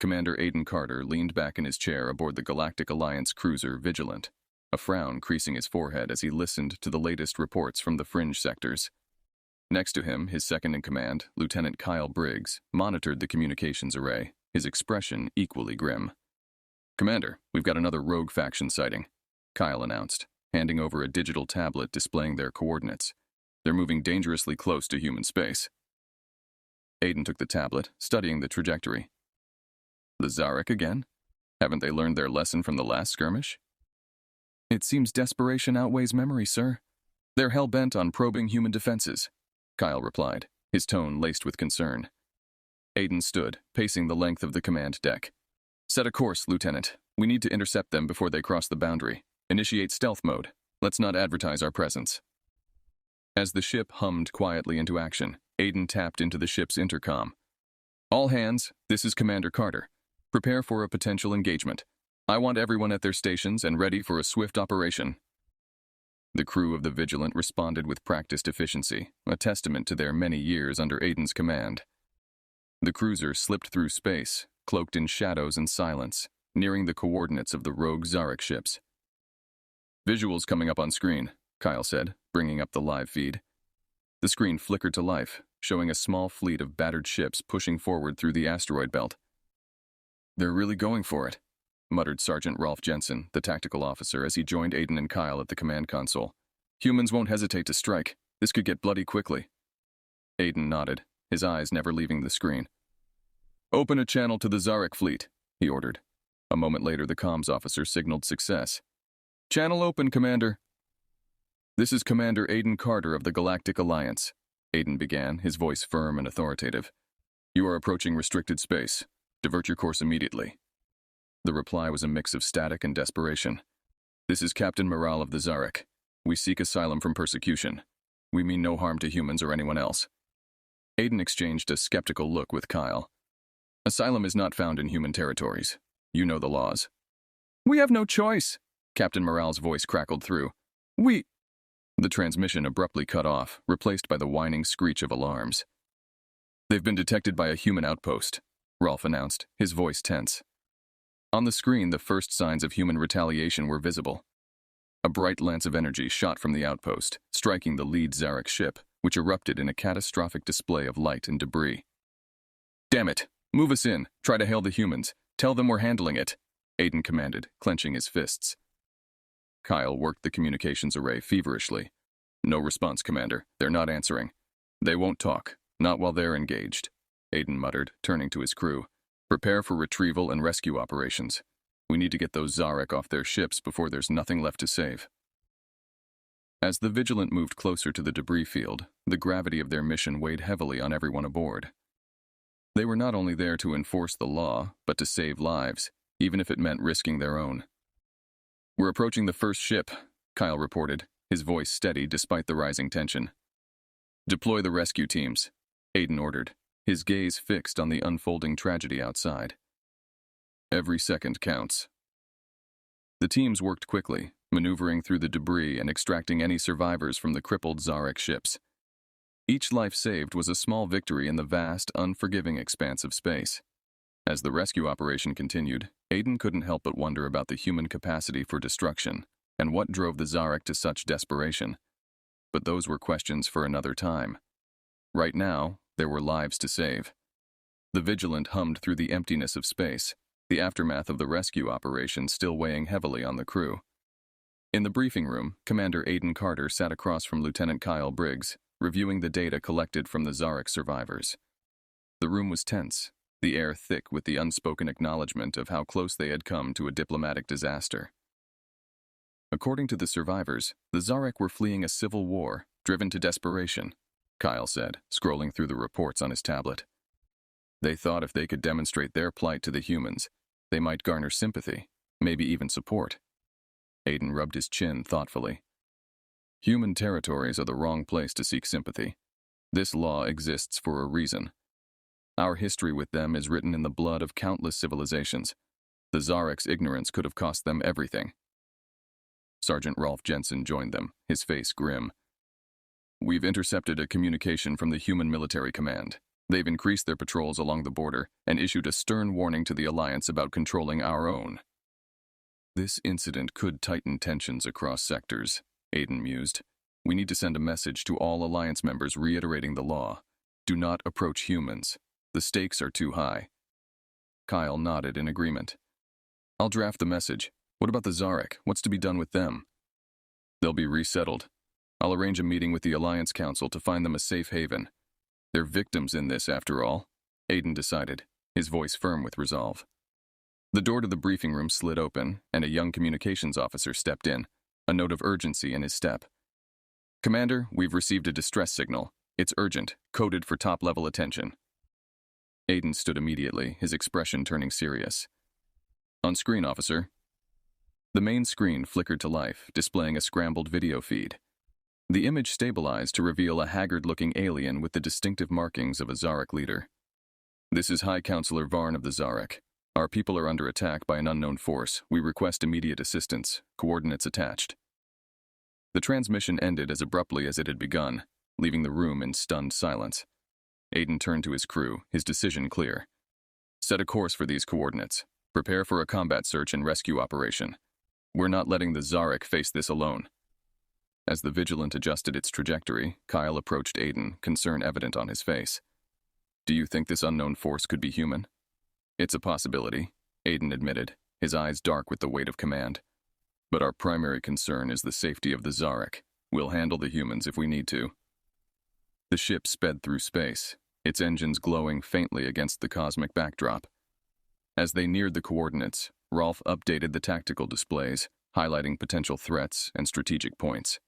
Commander Aiden Carter leaned back in his chair aboard the Galactic Alliance cruiser Vigilant, a frown creasing his forehead as he listened to the latest reports from the fringe sectors. Next to him, his second-in-command, Lieutenant Kyle Briggs, monitored the communications array, his expression equally grim. "Commander, we've got another rogue faction sighting," Kyle announced, handing over a digital tablet displaying their coordinates. "They're moving dangerously close to human space." Aiden took the tablet, studying the trajectory. "The Zarak again? Haven't they learned their lesson from the last skirmish?" "It seems desperation outweighs memory, sir. They're hell-bent on probing human defenses," Kyle replied, his tone laced with concern. Aiden stood, pacing the length of the command deck. "Set a course, Lieutenant. We need to intercept them before they cross the boundary. Initiate stealth mode. Let's not advertise our presence." As the ship hummed quietly into action, Aiden tapped into the ship's intercom. "All hands, this is Commander Carter. Prepare for a potential engagement. I want everyone at their stations and ready for a swift operation." The crew of the Vigilant responded with practiced efficiency, a testament to their many years under Aiden's command. The cruiser slipped through space, cloaked in shadows and silence, nearing the coordinates of the rogue Zarak ships. "Visuals coming up on screen," Kyle said, bringing up the live feed. The screen flickered to life, showing a small fleet of battered ships pushing forward through the asteroid belt. "They're really going for it," muttered Sergeant Rolf Jensen, the tactical officer, as he joined Aiden and Kyle at the command console. "Humans won't hesitate to strike. This could get bloody quickly." Aiden nodded, his eyes never leaving the screen. "Open a channel to the Zarak fleet," he ordered. A moment later, the comms officer signaled success. "Channel open, Commander." "This is Commander Aiden Carter of the Galactic Alliance," Aiden began, his voice firm and authoritative. "You are approaching restricted space. Divert your course immediately." The reply was a mix of static and desperation. "This is Captain Morale of the Zarak. We seek asylum from persecution. We mean no harm to humans or anyone else." Aiden exchanged a skeptical look with Kyle. "Asylum is not found in human territories. You know the laws." "We have no choice," Captain Morale's voice crackled through. The transmission abruptly cut off, replaced by the whining screech of alarms. "They've been detected by a human outpost," Rolf announced, his voice tense. On the screen, the first signs of human retaliation were visible. A bright lance of energy shot from the outpost, striking the lead Zarak ship, which erupted in a catastrophic display of light and debris. "Damn it! Move us in. Try to hail the humans. Tell them we're handling it," Aiden commanded, clenching his fists. Kyle worked the communications array feverishly. "No response, Commander. They're not answering. They won't talk. Not while they're engaged," Aiden muttered, turning to his crew. "Prepare for retrieval and rescue operations. We need to get those Zarak off their ships before there's nothing left to save." As the Vigilant moved closer to the debris field, the gravity of their mission weighed heavily on everyone aboard. They were not only there to enforce the law, but to save lives, even if it meant risking their own. "We're approaching the first ship," Kyle reported, his voice steady despite the rising tension. "Deploy the rescue teams," Aiden ordered, his gaze fixed on the unfolding tragedy outside. "Every second counts." The teams worked quickly, maneuvering through the debris and extracting any survivors from the crippled Zarak ships. Each life saved was a small victory in the vast, unforgiving expanse of space. As the rescue operation continued, Aiden couldn't help but wonder about the human capacity for destruction and what drove the Zarak to such desperation. But those were questions for another time. Right now, there were lives to save. The Vigilant hummed through the emptiness of space, the aftermath of the rescue operation still weighing heavily on the crew. In the briefing room, Commander Aiden Carter sat across from Lieutenant Kyle Briggs, reviewing the data collected from the Zarak survivors. The room was tense, the air thick with the unspoken acknowledgement of how close they had come to a diplomatic disaster. According to the survivors, the Zarak were fleeing a civil war, driven to desperation, Kyle said, scrolling through the reports on his tablet. They thought if they could demonstrate their plight to the humans, they might garner sympathy, maybe even support. Aiden rubbed his chin thoughtfully. Human territories are the wrong place to seek sympathy. This law exists for a reason. Our history with them is written in the blood of countless civilizations. The Zarak's ignorance could have cost them everything. Sergeant Rolf Jensen joined them, his face grim. We've intercepted a communication from the human military command. They've increased their patrols along the border and issued a stern warning to the Alliance about controlling our own. This incident could tighten tensions across sectors, Aiden mused. We need to send a message to all Alliance members reiterating the law. Do not approach humans. The stakes are too high. Kyle nodded in agreement. I'll draft the message. What about the Zarak? What's to be done with them? They'll be resettled. I'll arrange a meeting with the Alliance Council to find them a safe haven. They're victims in this, after all, Aiden decided, his voice firm with resolve. The door to the briefing room slid open, and a young communications officer stepped in, a note of urgency in his step. Commander, we've received a distress signal. It's urgent, coded for top-level attention. Aiden stood immediately, his expression turning serious. On screen, officer. The main screen flickered to life, displaying a scrambled video feed. The image stabilized to reveal a haggard-looking alien with the distinctive markings of a Zarak leader. This is High Counselor Varn of the Zarak. Our people are under attack by an unknown force. We request immediate assistance. Coordinates attached. The transmission ended as abruptly as it had begun, leaving the room in stunned silence. Aiden turned to his crew, his decision clear. Set a course for these coordinates. Prepare for a combat search and rescue operation. We're not letting the Zarak face this alone. As the Vigilant adjusted its trajectory, Kyle approached Aiden, concern evident on his face. Do you think this unknown force could be human? It's a possibility, Aiden admitted, his eyes dark with the weight of command. But our primary concern is the safety of the Zarak. We'll handle the humans if we need to. The ship sped through space, its engines glowing faintly against the cosmic backdrop. As they neared the coordinates, Rolf updated the tactical displays, highlighting potential threats and strategic points.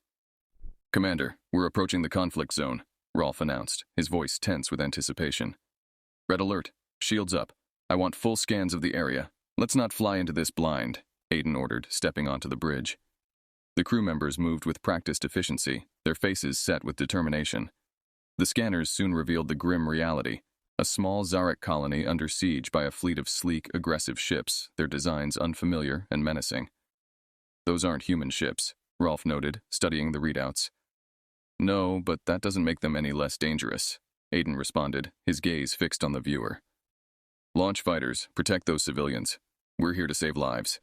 Commander, we're approaching the conflict zone, Rolf announced, his voice tense with anticipation. Red alert. Shields up. I want full scans of the area. Let's not fly into this blind, Aiden ordered, stepping onto the bridge. The crew members moved with practiced efficiency, their faces set with determination. The scanners soon revealed the grim reality, a small Zarak colony under siege by a fleet of sleek, aggressive ships, their designs unfamiliar and menacing. Those aren't human ships, Rolf noted, studying the readouts. No, but that doesn't make them any less dangerous, Aiden responded, his gaze fixed on the viewer. Launch fighters, protect those civilians. We're here to save lives.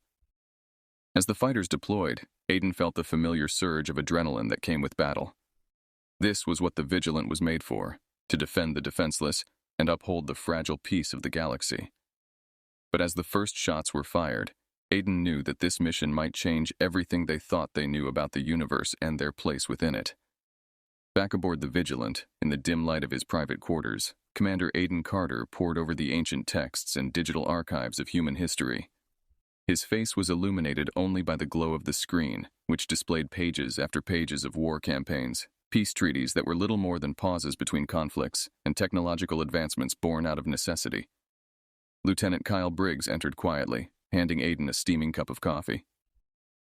As the fighters deployed, Aiden felt the familiar surge of adrenaline that came with battle. This was what the Vigilant was made for, to defend the defenseless and uphold the fragile peace of the galaxy. But as the first shots were fired, Aiden knew that this mission might change everything they thought they knew about the universe and their place within it. Back aboard the Vigilant, in the dim light of his private quarters, Commander Aiden Carter pored over the ancient texts and digital archives of human history. His face was illuminated only by the glow of the screen, which displayed pages after pages of war campaigns, peace treaties that were little more than pauses between conflicts, and technological advancements born out of necessity. Lieutenant Kyle Briggs entered quietly, handing Aiden a steaming cup of coffee.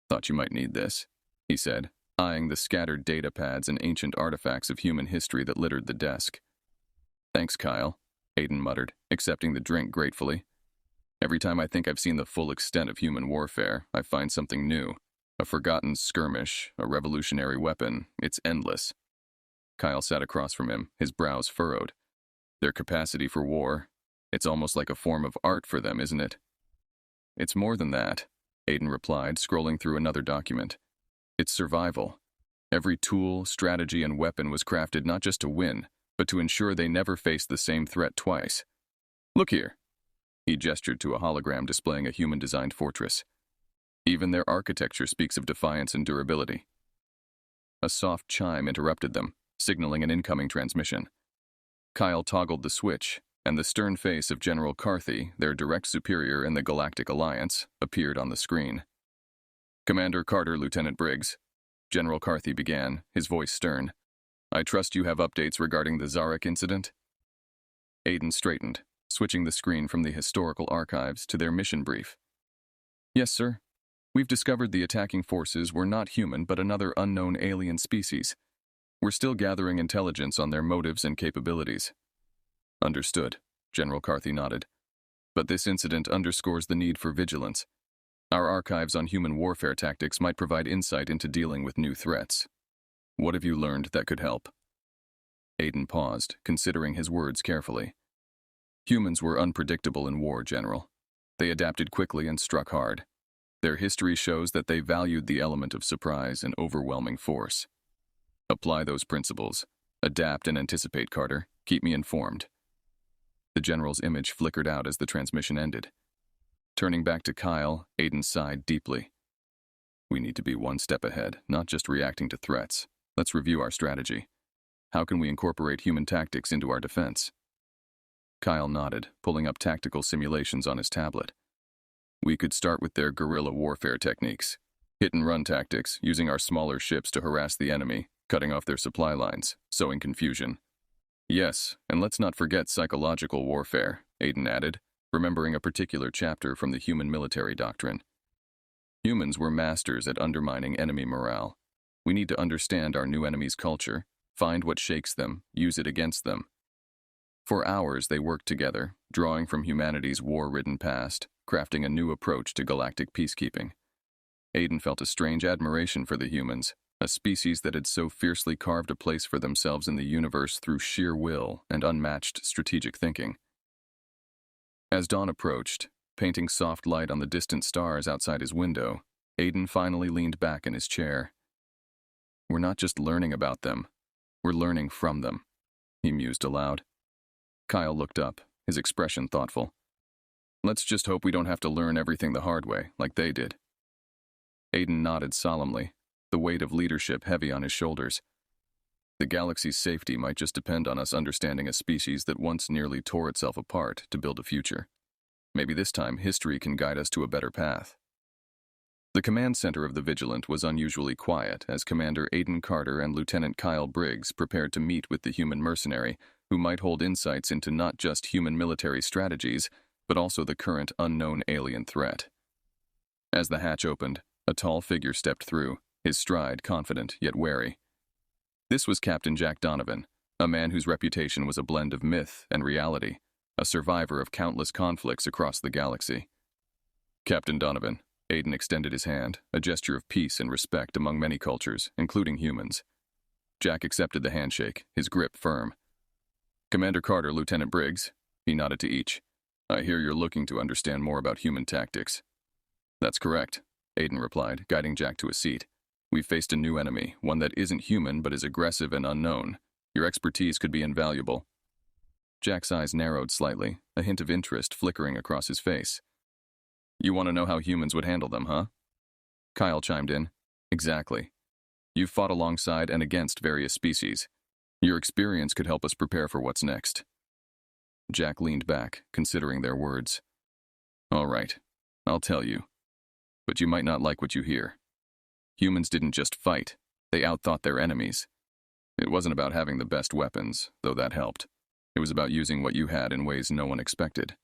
Thought you might need this, he said, eyeing the scattered data pads and ancient artifacts of human history that littered the desk. Thanks, Kyle, Aiden muttered, accepting the drink gratefully. Every time I think I've seen the full extent of human warfare, I find something new. A forgotten skirmish, a revolutionary weapon, it's endless. Kyle sat across from him, his brows furrowed. Their capacity for war, it's almost like a form of art for them, isn't it? It's more than that, Aiden replied, scrolling through another document. It's survival. Every tool, strategy, and weapon was crafted not just to win, but to ensure they never face the same threat twice. Look here. He gestured to a hologram displaying a human-designed fortress. Even their architecture speaks of defiance and durability. A soft chime interrupted them, signaling an incoming transmission. Kyle toggled the switch, and the stern face of General Carthy, their direct superior in the Galactic Alliance, appeared on the screen. Commander Carter, Lieutenant Briggs, General Carthy began, his voice stern. I trust you have updates regarding the Zarak incident? Aiden straightened, switching the screen from the historical archives to their mission brief. Yes, sir. We've discovered the attacking forces were not human but another unknown alien species. We're still gathering intelligence on their motives and capabilities. Understood, General Carthy nodded. But this incident underscores the need for vigilance. Our archives on human warfare tactics might provide insight into dealing with new threats. What have you learned that could help? Aiden paused, considering his words carefully. Humans were unpredictable in war, General. They adapted quickly and struck hard. Their history shows that they valued the element of surprise and overwhelming force. Apply those principles. Adapt and anticipate, Carter. Keep me informed. The General's image flickered out as the transmission ended. Turning back to Kyle, Aiden sighed deeply. We need to be one step ahead, not just reacting to threats. Let's review our strategy. How can we incorporate human tactics into our defense? Kyle nodded, pulling up tactical simulations on his tablet. We could start with their guerrilla warfare techniques. Hit-and-run tactics, using our smaller ships to harass the enemy, cutting off their supply lines, sowing confusion. Yes, and let's not forget psychological warfare, Aiden added, remembering a particular chapter from the human military doctrine. Humans were masters at undermining enemy morale. We need to understand our new enemy's culture, find what shakes them, use it against them. For hours they worked together, drawing from humanity's war-ridden past, crafting a new approach to galactic peacekeeping. Aiden felt a strange admiration for the humans, a species that had so fiercely carved a place for themselves in the universe through sheer will and unmatched strategic thinking. As dawn approached, painting soft light on the distant stars outside his window, Aiden finally leaned back in his chair. We're not just learning about them, we're learning from them, he mused aloud. Kyle looked up, his expression thoughtful. Let's just hope we don't have to learn everything the hard way, like they did. Aiden nodded solemnly, the weight of leadership heavy on his shoulders. The galaxy's safety might just depend on us understanding a species that once nearly tore itself apart to build a future. Maybe this time history can guide us to a better path. The command center of the Vigilant was unusually quiet as Commander Aiden Carter and Lieutenant Kyle Briggs prepared to meet with the human mercenary, who might hold insights into not just human military strategies, but also the current unknown alien threat. As the hatch opened, a tall figure stepped through, his stride confident yet wary. This was Captain Jack Donovan, a man whose reputation was a blend of myth and reality, a survivor of countless conflicts across the galaxy. Captain Donovan, Aiden extended his hand, a gesture of peace and respect among many cultures, including humans. Jack accepted the handshake, his grip firm. Commander Carter, Lieutenant Briggs, he nodded to each. I hear you're looking to understand more about human tactics. That's correct, Aiden replied, guiding Jack to a seat. We've faced a new enemy, one that isn't human but is aggressive and unknown. Your expertise could be invaluable. Jack's eyes narrowed slightly, a hint of interest flickering across his face. You want to know how humans would handle them, huh? Kyle chimed in. Exactly. You've fought alongside and against various species. Your experience could help us prepare for what's next. Jack leaned back, considering their words. All right, I'll tell you. But you might not like what you hear. Humans didn't just fight, they outthought their enemies. It wasn't about having the best weapons, though that helped. It was about using what you had in ways no one expected.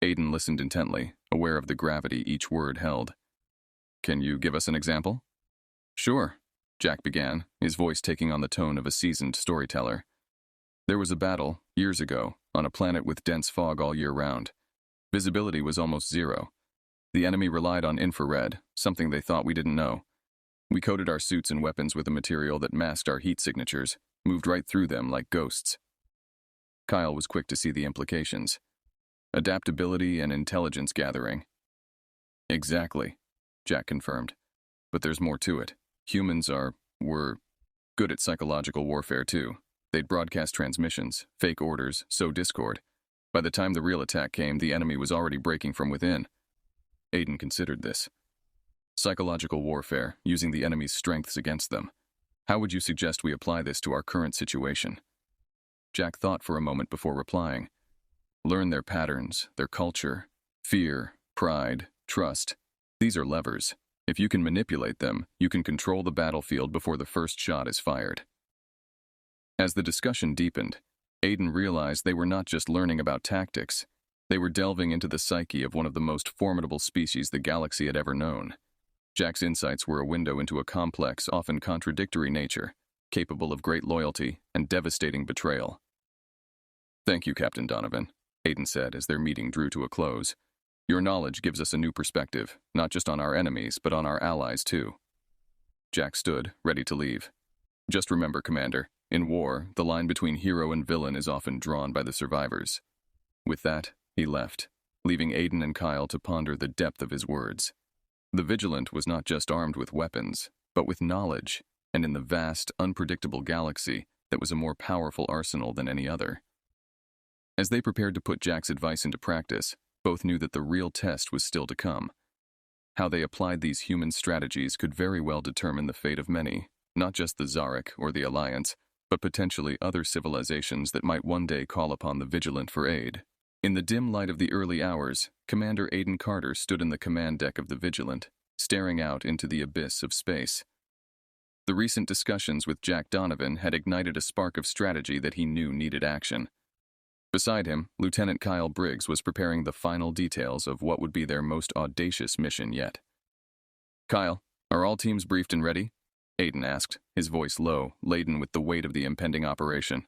Aiden listened intently, aware of the gravity each word held. Can you give us an example? Sure, Jack began, his voice taking on the tone of a seasoned storyteller. There was a battle, years ago, on a planet with dense fog all year round. Visibility was almost zero. The enemy relied on infrared, something they thought we didn't know. We coated our suits and weapons with a material that masked our heat signatures, moved right through them like ghosts. Kyle was quick to see the implications. Adaptability and intelligence gathering. Exactly, Jack confirmed. But there's more to it. Humans were good at psychological warfare too. They'd broadcast transmissions, fake orders, sow discord. By the time the real attack came, the enemy was already breaking from within. Aiden considered this. Psychological warfare, using the enemy's strengths against them. How would you suggest we apply this to our current situation? Jack thought for a moment before replying. Learn their patterns, their culture, fear, pride, trust. These are levers. If you can manipulate them, you can control the battlefield before the first shot is fired. As the discussion deepened, Aiden realized they were not just learning about tactics. They were delving into the psyche of one of the most formidable species the galaxy had ever known. Jack's insights were a window into a complex, often contradictory nature, capable of great loyalty and devastating betrayal. Thank you, Captain Donovan, Aiden said as their meeting drew to a close. Your knowledge gives us a new perspective, not just on our enemies, but on our allies too. Jack stood, ready to leave. Just remember, Commander, In war, the line between hero and villain is often drawn by the survivors. With that, he left, leaving Aiden and Kyle to ponder the depth of his words. The Vigilant was not just armed with weapons, but with knowledge, and in the vast, unpredictable galaxy, that was a more powerful arsenal than any other. As they prepared to put Jack's advice into practice, both knew that the real test was still to come. How they applied these human strategies could very well determine the fate of many, not just the Zarak or the Alliance, but potentially other civilizations that might one day call upon the Vigilant for aid. In the dim light of the early hours, Commander Aiden Carter stood in the command deck of the Vigilant, staring out into the abyss of space. The recent discussions with Jack Donovan had ignited a spark of strategy that he knew needed action. Beside him, Lieutenant Kyle Briggs was preparing the final details of what would be their most audacious mission yet. "Kyle, are all teams briefed and ready?" Aiden asked, his voice low, laden with the weight of the impending operation.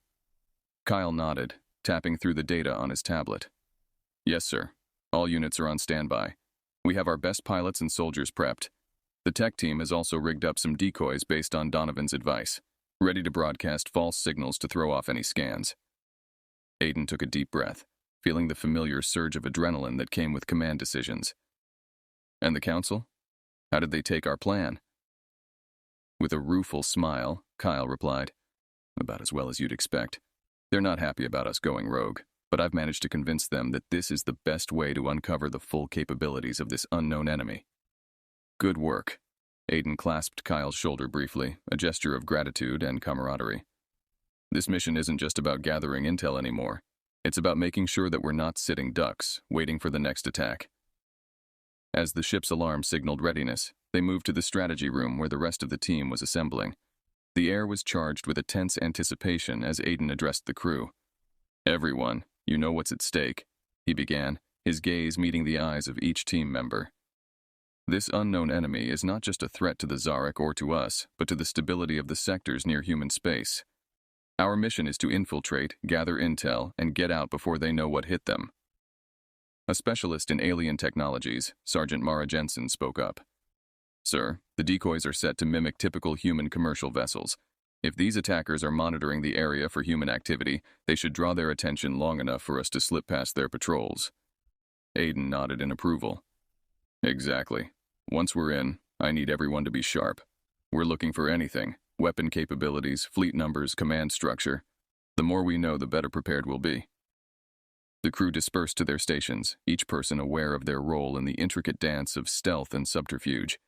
Kyle nodded, tapping through the data on his tablet. "Yes, sir. All units are on standby. We have our best pilots and soldiers prepped. The tech team has also rigged up some decoys based on Donovan's advice, ready to broadcast false signals to throw off any scans." Aiden took a deep breath, feeling the familiar surge of adrenaline that came with command decisions. "And the council? How did they take our plan?" With a rueful smile, Kyle replied, "About as well as you'd expect. They're not happy about us going rogue, but I've managed to convince them that this is the best way to uncover the full capabilities of this unknown enemy." "Good work." Aiden clasped Kyle's shoulder briefly, a gesture of gratitude and camaraderie. "This mission isn't just about gathering intel anymore. It's about making sure that we're not sitting ducks, waiting for the next attack." As the ship's alarm signaled readiness, they moved to the strategy room where the rest of the team was assembling. The air was charged with a tense anticipation as Aiden addressed the crew. "Everyone, you know what's at stake," he began, his gaze meeting the eyes of each team member. "This unknown enemy is not just a threat to the Zarak or to us, but to the stability of the sectors near human space. Our mission is to infiltrate, gather intel, and get out before they know what hit them." A specialist in alien technologies, Sergeant Mara Jensen, spoke up. "Sir, the decoys are set to mimic typical human commercial vessels. If these attackers are monitoring the area for human activity, they should draw their attention long enough for us to slip past their patrols." Aiden nodded in approval. "Exactly. Once we're in, I need everyone to be sharp. We're looking for anything: weapon capabilities, fleet numbers, command structure. The more we know, the better prepared we'll be." The crew dispersed to their stations, each person aware of their role in the intricate dance of stealth and subterfuge.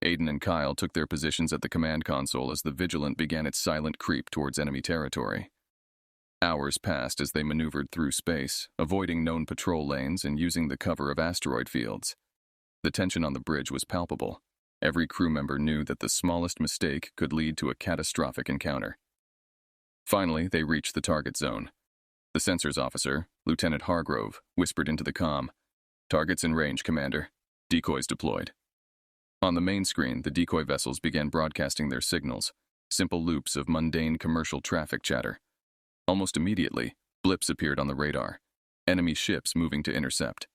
Aiden and Kyle took their positions at the command console as the Vigilant began its silent creep towards enemy territory. Hours passed as they maneuvered through space, avoiding known patrol lanes and using the cover of asteroid fields. The tension on the bridge was palpable. Every crew member knew that the smallest mistake could lead to a catastrophic encounter. Finally, they reached the target zone. The sensors officer, Lieutenant Hargrove, whispered into the comm, "Targets in range, Commander. Decoys deployed." On the main screen, the decoy vessels began broadcasting their signals, simple loops of mundane commercial traffic chatter. Almost immediately, blips appeared on the radar, enemy ships moving to intercept.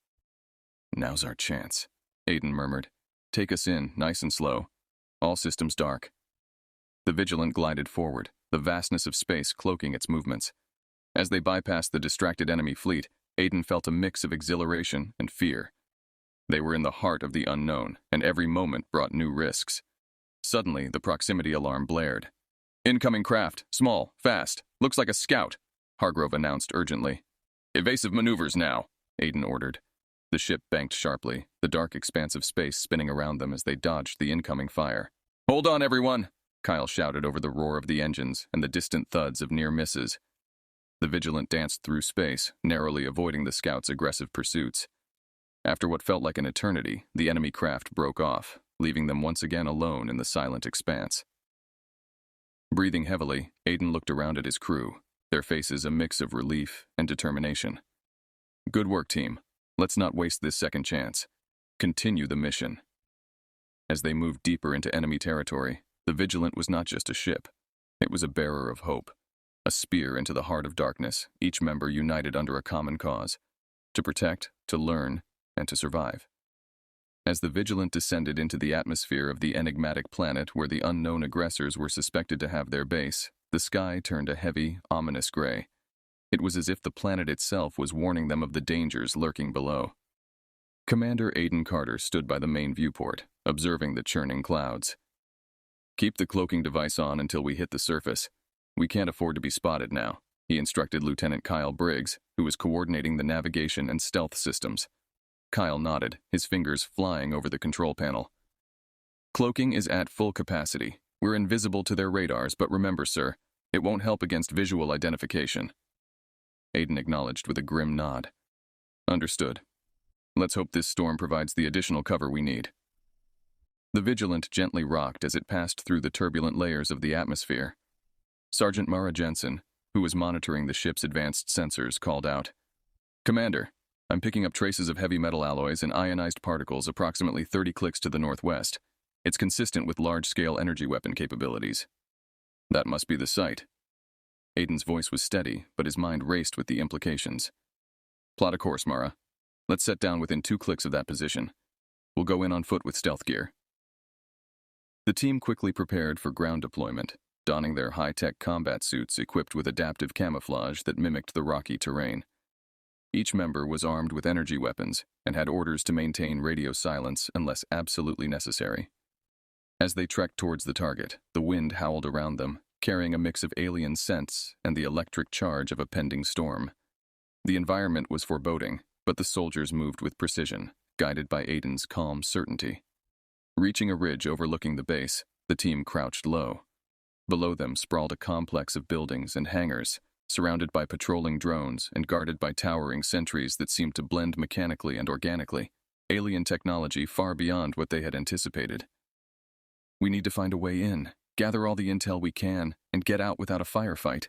"Now's our chance," Aiden murmured. "Take us in, nice and slow. All systems dark." The Vigilant glided forward, the vastness of space cloaking its movements. As they bypassed the distracted enemy fleet, Aiden felt a mix of exhilaration and fear. They were in the heart of the unknown, and every moment brought new risks. Suddenly, the proximity alarm blared. "Incoming craft, small, fast, looks like a scout," Hargrove announced urgently. "Evasive maneuvers now," Aiden ordered. The ship banked sharply, the dark expanse of space spinning around them as they dodged the incoming fire. "Hold on, everyone!" Kyle shouted over the roar of the engines and the distant thuds of near misses. The Vigilant danced through space, narrowly avoiding the scouts' aggressive pursuits. After what felt like an eternity, the enemy craft broke off, leaving them once again alone in the silent expanse. Breathing heavily, Aiden looked around at his crew, their faces a mix of relief and determination. "Good work, team. Let's not waste this second chance. Continue the mission." As they moved deeper into enemy territory, the Vigilant was not just a ship. It was a bearer of hope, a spear into the heart of darkness, each member united under a common cause: to protect, to learn, and to survive. As the Vigilant descended into the atmosphere of the enigmatic planet where the unknown aggressors were suspected to have their base, the sky turned a heavy, ominous gray. It was as if the planet itself was warning them of the dangers lurking below. Commander Aiden Carter stood by the main viewport, observing the churning clouds. "Keep the cloaking device on until we hit the surface. We can't afford to be spotted now," he instructed Lieutenant Kyle Briggs, who was coordinating the navigation and stealth systems. Kyle nodded, his fingers flying over the control panel. "Cloaking is at full capacity. We're invisible to their radars, but remember, sir, it won't help against visual identification." Aiden acknowledged with a grim nod. "Understood. Let's hope this storm provides the additional cover we need." The Vigilant gently rocked as it passed through the turbulent layers of the atmosphere. Sergeant Mara Jensen, who was monitoring the ship's advanced sensors, called out, "Commander, I'm picking up traces of heavy metal alloys and ionized particles approximately 30 clicks to the northwest. It's consistent with large-scale energy weapon capabilities." "That must be the site." Aiden's voice was steady, but his mind raced with the implications. "Plot a course, Mara. Let's set down within 2 clicks of that position. We'll go in on foot with stealth gear." The team quickly prepared for ground deployment, donning their high-tech combat suits equipped with adaptive camouflage that mimicked the rocky terrain. Each member was armed with energy weapons and had orders to maintain radio silence unless absolutely necessary. As they trekked towards the target, the wind howled around them, carrying a mix of alien scents and the electric charge of a pending storm. The environment was foreboding, but the soldiers moved with precision, guided by Aiden's calm certainty. Reaching a ridge overlooking the base, the team crouched low. Below them sprawled a complex of buildings and hangars, surrounded by patrolling drones and guarded by towering sentries that seemed to blend mechanically and organically, alien technology far beyond what they had anticipated. "We need to find a way in, gather all the intel we can, and get out without a firefight,"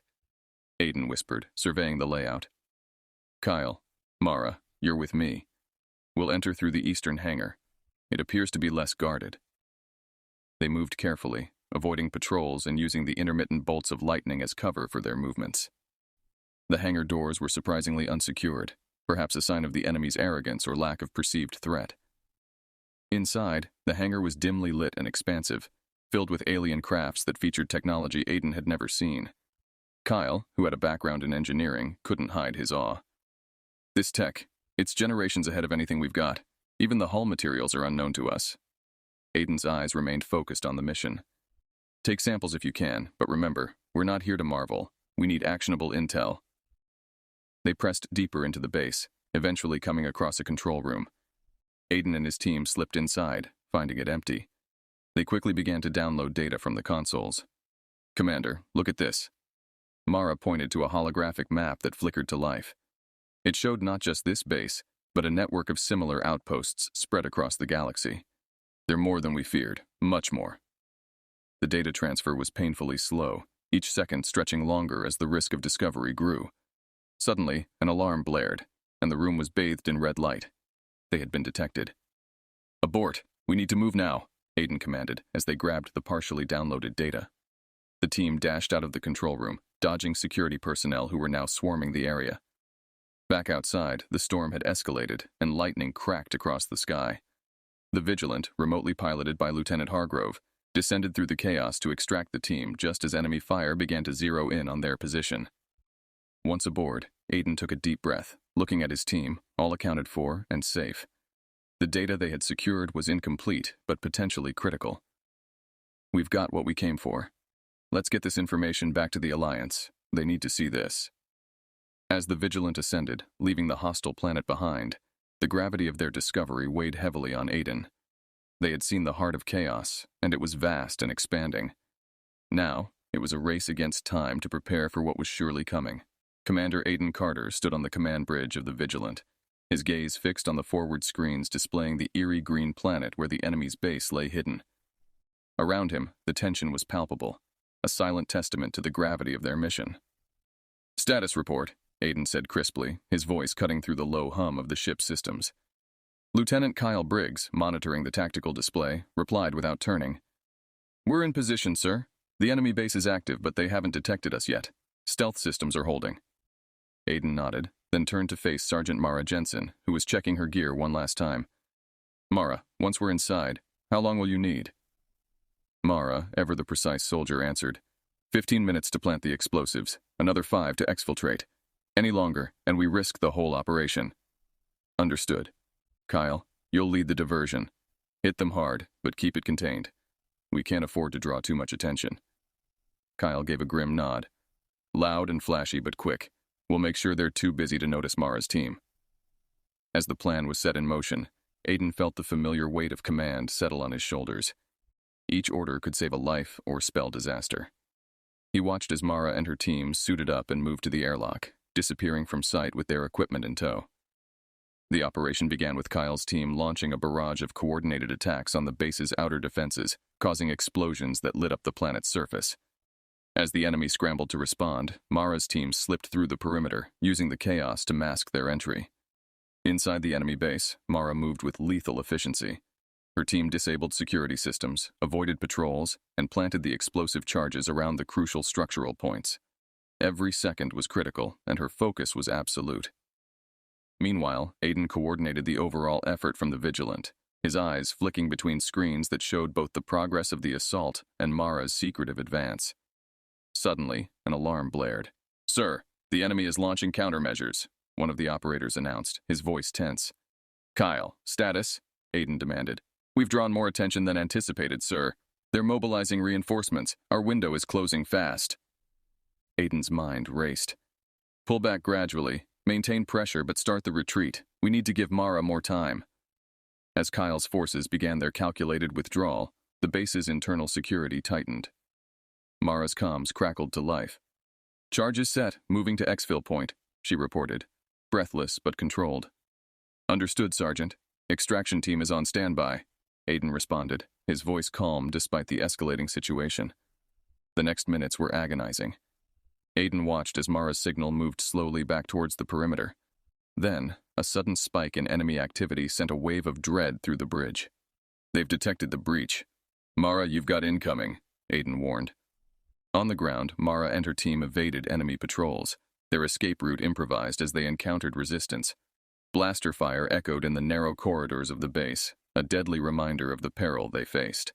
Aiden whispered, surveying the layout. "Kyle, Mara, you're with me. We'll enter through the eastern hangar. It appears to be less guarded." They moved carefully, avoiding patrols and using the intermittent bolts of lightning as cover for their movements. The hangar doors were surprisingly unsecured, perhaps a sign of the enemy's arrogance or lack of perceived threat. Inside, the hangar was dimly lit and expansive, filled with alien crafts that featured technology Aiden had never seen. Kyle, who had a background in engineering, couldn't hide his awe. "This tech, it's generations ahead of anything we've got. Even the hull materials are unknown to us." Aiden's eyes remained focused on the mission. "Take samples if you can, but remember, we're not here to marvel. We need actionable intel." They pressed deeper into the base, eventually coming across a control room. Aiden and his team slipped inside, finding it empty. They quickly began to download data from the consoles. "Commander, look at this." Mara pointed to a holographic map that flickered to life. It showed not just this base, but a network of similar outposts spread across the galaxy. "They're more than we feared, much more." The data transfer was painfully slow, each second stretching longer as the risk of discovery grew. Suddenly, an alarm blared, and the room was bathed in red light. They had been detected. "Abort! We need to move now," Aiden commanded as they grabbed the partially downloaded data. The team dashed out of the control room, dodging security personnel who were now swarming the area. Back outside, the storm had escalated, and lightning cracked across the sky. The Vigilant, remotely piloted by Lieutenant Hargrove, descended through the chaos to extract the team just as enemy fire began to zero in on their position. Once aboard, Aiden took a deep breath, looking at his team, all accounted for and safe. The data they had secured was incomplete, but potentially critical. "We've got what we came for. Let's get this information back to the Alliance. They need to see this." As the Vigilant ascended, leaving the hostile planet behind, the gravity of their discovery weighed heavily on Aiden. They had seen the heart of chaos, and it was vast and expanding. Now, it was a race against time to prepare for what was surely coming. Commander Aiden Carter stood on the command bridge of the Vigilant, his gaze fixed on the forward screens displaying the eerie green planet where the enemy's base lay hidden. Around him, the tension was palpable, a silent testament to the gravity of their mission. "Status report," Aiden said crisply, his voice cutting through the low hum of the ship's systems. Lieutenant Kyle Briggs, monitoring the tactical display, replied without turning. "We're in position, sir. The enemy base is active, but they haven't detected us yet. Stealth systems are holding." Aiden nodded, then turned to face Sergeant Mara Jensen, who was checking her gear one last time. "Mara, once we're inside, how long will you need?" Mara, ever the precise soldier, answered, 15 minutes to plant the explosives, another 5 to exfiltrate. Any longer, and we risk the whole operation. Understood. Kyle, you'll lead the diversion. Hit them hard, but keep it contained. We can't afford to draw too much attention. Kyle gave a grim nod. Loud and flashy, but quick. We'll make sure they're too busy to notice Mara's team. As the plan was set in motion, Aiden felt the familiar weight of command settle on his shoulders. Each order could save a life or spell disaster. He watched as Mara and her team suited up and moved to the airlock, disappearing from sight with their equipment in tow. The operation began with Kyle's team launching a barrage of coordinated attacks on the base's outer defenses, causing explosions that lit up the planet's surface. As the enemy scrambled to respond, Mara's team slipped through the perimeter, using the chaos to mask their entry. Inside the enemy base, Mara moved with lethal efficiency. Her team disabled security systems, avoided patrols, and planted the explosive charges around the crucial structural points. Every second was critical, and her focus was absolute. Meanwhile, Aiden coordinated the overall effort from the Vigilant, his eyes flicking between screens that showed both the progress of the assault and Mara's secretive advance. Suddenly, an alarm blared. "Sir, the enemy is launching countermeasures," one of the operators announced, his voice tense. "Kyle, status?" Aiden demanded. "We've drawn more attention than anticipated, sir. They're mobilizing reinforcements. Our window is closing fast." Aiden's mind raced. "Pull back gradually. Maintain pressure, but start the retreat. We need to give Mara more time." As Kyle's forces began their calculated withdrawal, the base's internal security tightened. Mara's comms crackled to life. "Charges set, moving to exfil point," she reported, breathless but controlled. "Understood, Sergeant. Extraction team is on standby," Aiden responded, his voice calm despite the escalating situation. The next minutes were agonizing. Aiden watched as Mara's signal moved slowly back towards the perimeter. Then, a sudden spike in enemy activity sent a wave of dread through the bridge. "They've detected the breach. Mara, you've got incoming," Aiden warned. On the ground, Mara and her team evaded enemy patrols, their escape route improvised as they encountered resistance. Blaster fire echoed in the narrow corridors of the base, a deadly reminder of the peril they faced.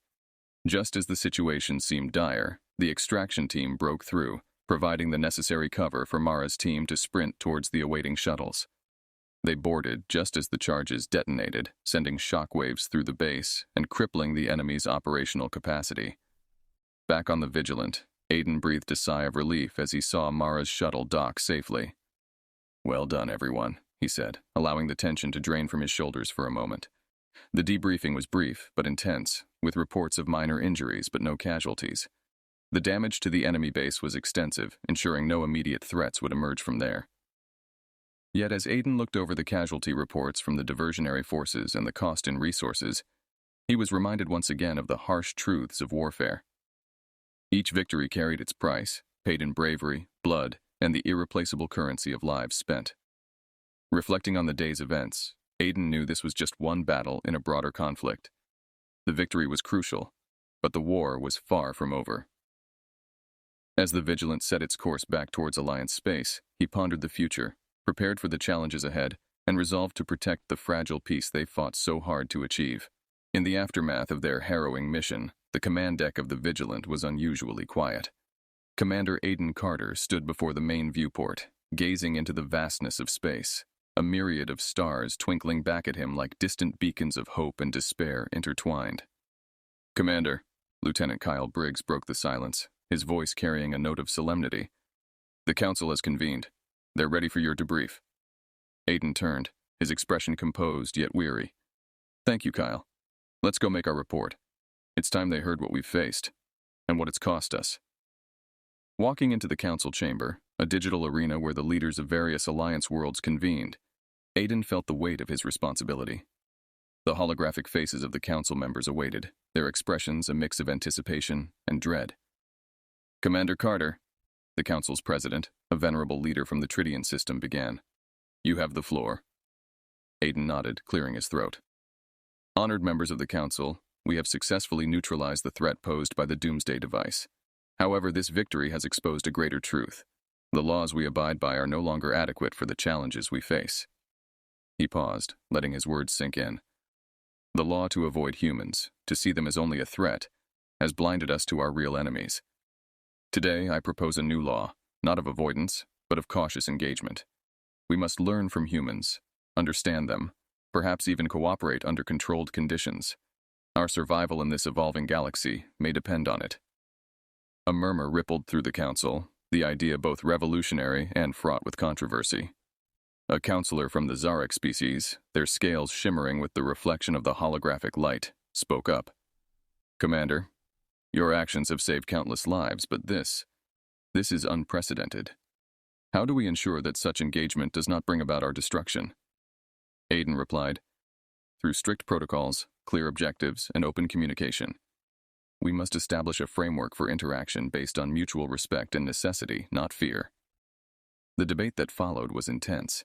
Just as the situation seemed dire, the extraction team broke through, providing the necessary cover for Mara's team to sprint towards the awaiting shuttles. They boarded just as the charges detonated, sending shockwaves through the base and crippling the enemy's operational capacity. Back on the Vigilant, Aiden breathed a sigh of relief as he saw Mara's shuttle dock safely. "Well done, everyone," he said, allowing the tension to drain from his shoulders for a moment. The debriefing was brief but intense, with reports of minor injuries but no casualties. The damage to the enemy base was extensive, ensuring no immediate threats would emerge from there. Yet as Aiden looked over the casualty reports from the diversionary forces and the cost in resources, he was reminded once again of the harsh truths of warfare. Each victory carried its price, paid in bravery, blood, and the irreplaceable currency of lives spent. Reflecting on the day's events, Aiden knew this was just one battle in a broader conflict. The victory was crucial, but the war was far from over. As the Vigilant set its course back towards Alliance space, he pondered the future, prepared for the challenges ahead, and resolved to protect the fragile peace they fought so hard to achieve. In the aftermath of their harrowing mission, the command deck of the Vigilant was unusually quiet. Commander Aiden Carter stood before the main viewport, gazing into the vastness of space, a myriad of stars twinkling back at him like distant beacons of hope and despair intertwined. "Commander," Lieutenant Kyle Briggs broke the silence, his voice carrying a note of solemnity. "The council has convened. They're ready for your debrief." Aiden turned, his expression composed yet weary. "Thank you, Kyle. Let's go make our report. It's time they heard what we've faced, and what it's cost us." Walking into the council chamber, a digital arena where the leaders of various Alliance worlds convened, Aiden felt the weight of his responsibility. The holographic faces of the council members awaited, their expressions a mix of anticipation and dread. "Commander Carter," the council's president, a venerable leader from the Tridian system, began. "You have the floor." Aiden nodded, clearing his throat. "Honored members of the council, we have successfully neutralized the threat posed by the Doomsday device. However, this victory has exposed a greater truth. The laws we abide by are no longer adequate for the challenges we face." He paused, letting his words sink in. "The law to avoid humans, to see them as only a threat, has blinded us to our real enemies. Today, I propose a new law, not of avoidance, but of cautious engagement. We must learn from humans, understand them, perhaps even cooperate under controlled conditions. Our survival in this evolving galaxy may depend on it. A murmur rippled through the council, the idea both revolutionary and fraught with controversy. A counselor from the zarak species, their scales shimmering with the reflection of the holographic light, spoke up. Commander, your actions have saved countless lives, but this is unprecedented. How do we ensure that such engagement does not bring about our destruction? Aiden replied, through strict protocols, clear objectives, and open communication. We must establish a framework for interaction based on mutual respect and necessity, not fear. The debate that followed was intense.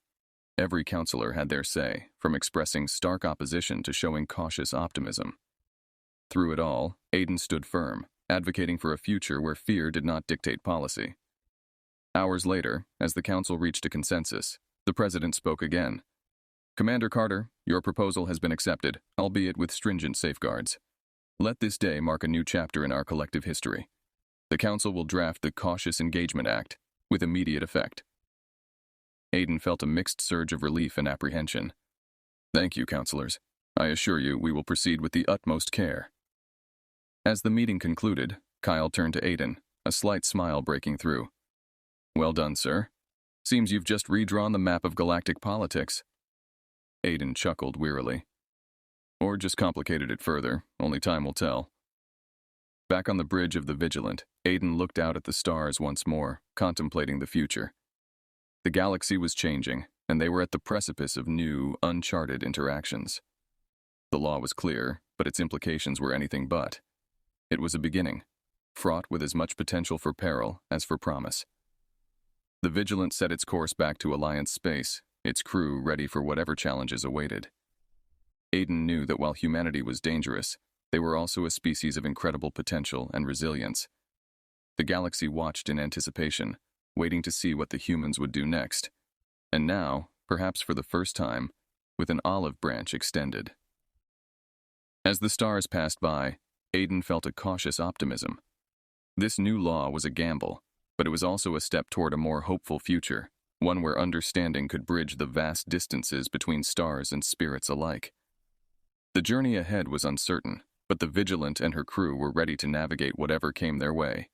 Every counselor had their say, from expressing stark opposition to showing cautious optimism. Through it all, Aiden stood firm, advocating for a future where fear did not dictate policy. Hours later, as the council reached a consensus, the president spoke again. Commander Carter, your proposal has been accepted, albeit with stringent safeguards. Let this day mark a new chapter in our collective history. The council will draft the Cautious Engagement Act, with immediate effect. Aiden felt a mixed surge of relief and apprehension. Thank you, counselors. I assure you we will proceed with the utmost care. As the meeting concluded, Kyle turned to Aiden, a slight smile breaking through. Well done, sir. Seems you've just redrawn the map of galactic politics. Aiden chuckled wearily. Or just complicated it further, only time will tell. Back on the bridge of the Vigilant, Aiden looked out at the stars once more, contemplating the future. The galaxy was changing, and they were at the precipice of new, uncharted interactions. The law was clear, but its implications were anything but. It was a beginning, fraught with as much potential for peril as for promise. The Vigilant set its course back to Alliance space, its crew ready for whatever challenges awaited. Aiden knew that while humanity was dangerous, they were also a species of incredible potential and resilience. The galaxy watched in anticipation, waiting to see what the humans would do next. And now, perhaps for the first time, with an olive branch extended. As the stars passed by, Aiden felt a cautious optimism. This new law was a gamble, but it was also a step toward a more hopeful future, one where understanding could bridge the vast distances between stars and spirits alike. The journey ahead was uncertain, but the Vigilant and her crew were ready to navigate whatever came their way.